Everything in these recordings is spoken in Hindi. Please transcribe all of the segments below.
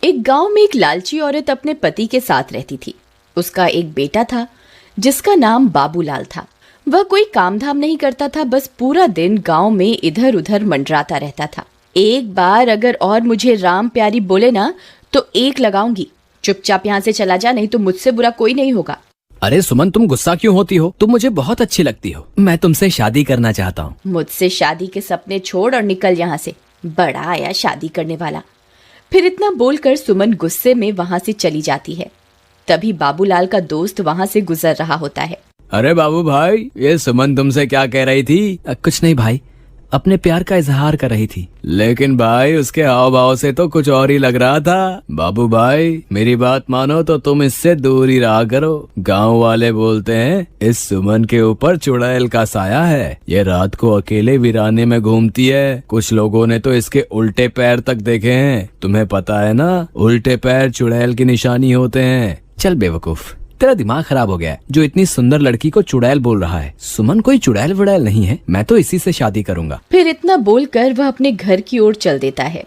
एक गांव में एक लालची औरत अपने पति के साथ रहती थी। उसका एक बेटा था जिसका नाम बाबूलाल था। वह कोई काम धाम नहीं करता था, बस पूरा दिन गांव में इधर उधर मंडराता रहता था। एक बार अगर और मुझे राम प्यारी बोले ना तो एक लगाऊंगी। चुपचाप यहाँ से चला जा, नहीं तो मुझसे बुरा कोई नहीं होगा। अरे सुमन, तुम गुस्सा क्यों होती हो? तुम मुझे बहुत अच्छी लगती हो। मैं तुमसे शादी करना चाहता हूँ। मुझसे शादी के सपने छोड़ और निकल यहाँ से। बड़ा आया शादी करने वाला। फिर इतना बोलकर सुमन गुस्से में वहाँ से चली जाती है। तभी बाबूलाल का दोस्त वहाँ से गुजर रहा होता है। अरे बाबू भाई, ये सुमन तुमसे क्या कह रही थी? कुछ नहीं भाई, अपने प्यार का इजहार कर रही थी। लेकिन भाई उसके हाव भाव से तो कुछ और ही लग रहा था। बाबू भाई, मेरी बात मानो तो तुम इससे दूर ही रहा करो। गांव वाले बोलते हैं इस सुमन के ऊपर चुड़ैल का साया है। ये रात को अकेले वीराने में घूमती है। कुछ लोगों ने तो इसके उल्टे पैर तक देखे हैं। तुम्हें पता है ना, उल्टे पैर चुड़ैल की निशानी होते हैं। चल बेवकूफ, तेरा दिमाग खराब हो गया है जो इतनी सुंदर लड़की को चुड़ैल बोल रहा है। सुमन कोई चुड़ैल वुड़ैल नहीं है, मैं तो इसी से शादी करूंगा। फिर इतना बोलकर वह अपने घर की ओर चल देता है।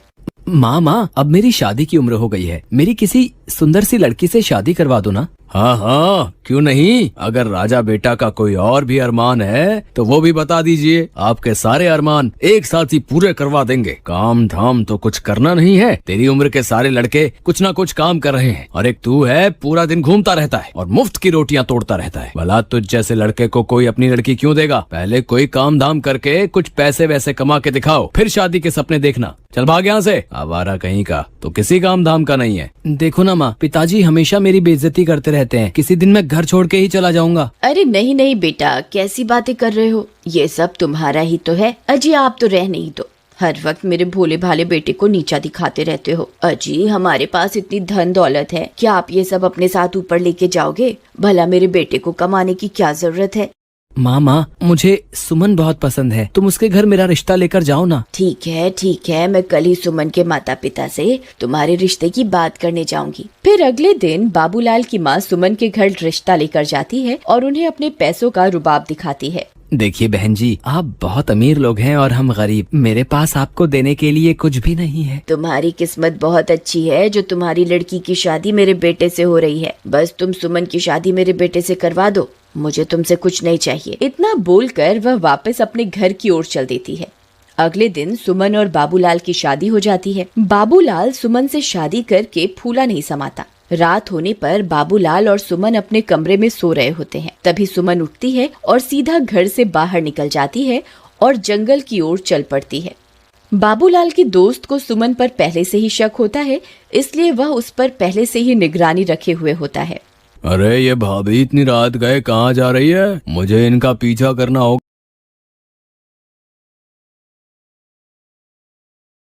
माँ, अब मेरी शादी की उम्र हो गई है। मेरी किसी सुंदर सी लड़की से शादी करवा दो ना। हाँ हाँ, क्यों नहीं। अगर राजा बेटा का कोई और भी अरमान है तो वो भी बता दीजिए। आपके सारे अरमान एक साथ ही पूरे करवा देंगे। काम धाम तो कुछ करना नहीं है। तेरी उम्र के सारे लड़के कुछ ना कुछ काम कर रहे हैं और एक तू है, पूरा दिन घूमता रहता है और मुफ्त की रोटियां तोड़ता रहता है। भला तुझ जैसे लड़के को कोई अपनी लड़की क्यों देगा? पहले कोई काम धाम करके कुछ पैसे वैसे कमा के दिखाओ, फिर शादी के सपने देखना। चल भाग यहाँ से। आवारा कहीं का, तो किसी काम धाम का नहीं है। देखो ना माँ, पिताजी हमेशा मेरी बेइज्जती करते रहते हैं। किसी दिन मैं घर छोड़ के ही चला जाऊंगा। अरे नहीं नहीं बेटा, कैसी बातें कर रहे हो? ये सब तुम्हारा ही तो है। अजी आप तो रह नहीं दो। हर वक्त मेरे भोले भाले बेटे को नीचा दिखाते रहते हो। अजी हमारे पास इतनी धन दौलत है, क्या आप ये सब अपने साथ ऊपर लेके जाओगे? भला मेरे बेटे को कमाने की क्या जरूरत है? माँ, मुझे सुमन बहुत पसंद है। तुम उसके घर मेरा रिश्ता लेकर जाओ ना। ठीक है, मैं कल ही सुमन के माता पिता से तुम्हारे रिश्ते की बात करने जाऊंगी। फिर अगले दिन बाबूलाल की माँ सुमन के घर रिश्ता लेकर जाती है और उन्हें अपने पैसों का रुबाब दिखाती है। देखिए बहन जी, आप बहुत अमीर लोग हैं और हम गरीब। मेरे पास आपको देने के लिए कुछ भी नहीं है। तुम्हारी किस्मत बहुत अच्छी है जो तुम्हारी लड़की की शादी मेरे बेटे से हो रही है। बस तुम सुमन की शादी मेरे बेटे से करवा दो, मुझे तुमसे कुछ नहीं चाहिए। इतना बोलकर वह वापस अपने घर की ओर चल देती है। अगले दिन सुमन और बाबूलाल की शादी हो जाती है। बाबूलाल सुमन से शादी करके फूला नहीं समाता। रात होने पर बाबूलाल और सुमन अपने कमरे में सो रहे होते हैं। तभी सुमन उठती है और सीधा घर से बाहर निकल जाती है और जंगल की ओर चल पड़ती है। बाबूलाल के दोस्त को सुमन पर पहले से ही शक होता है, इसलिए वह उस पर पहले से ही निगरानी रखे हुए होता है। अरे ये भाभी इतनी रात गए कहाँ जा रही है? मुझे इनका पीछा करना होगा।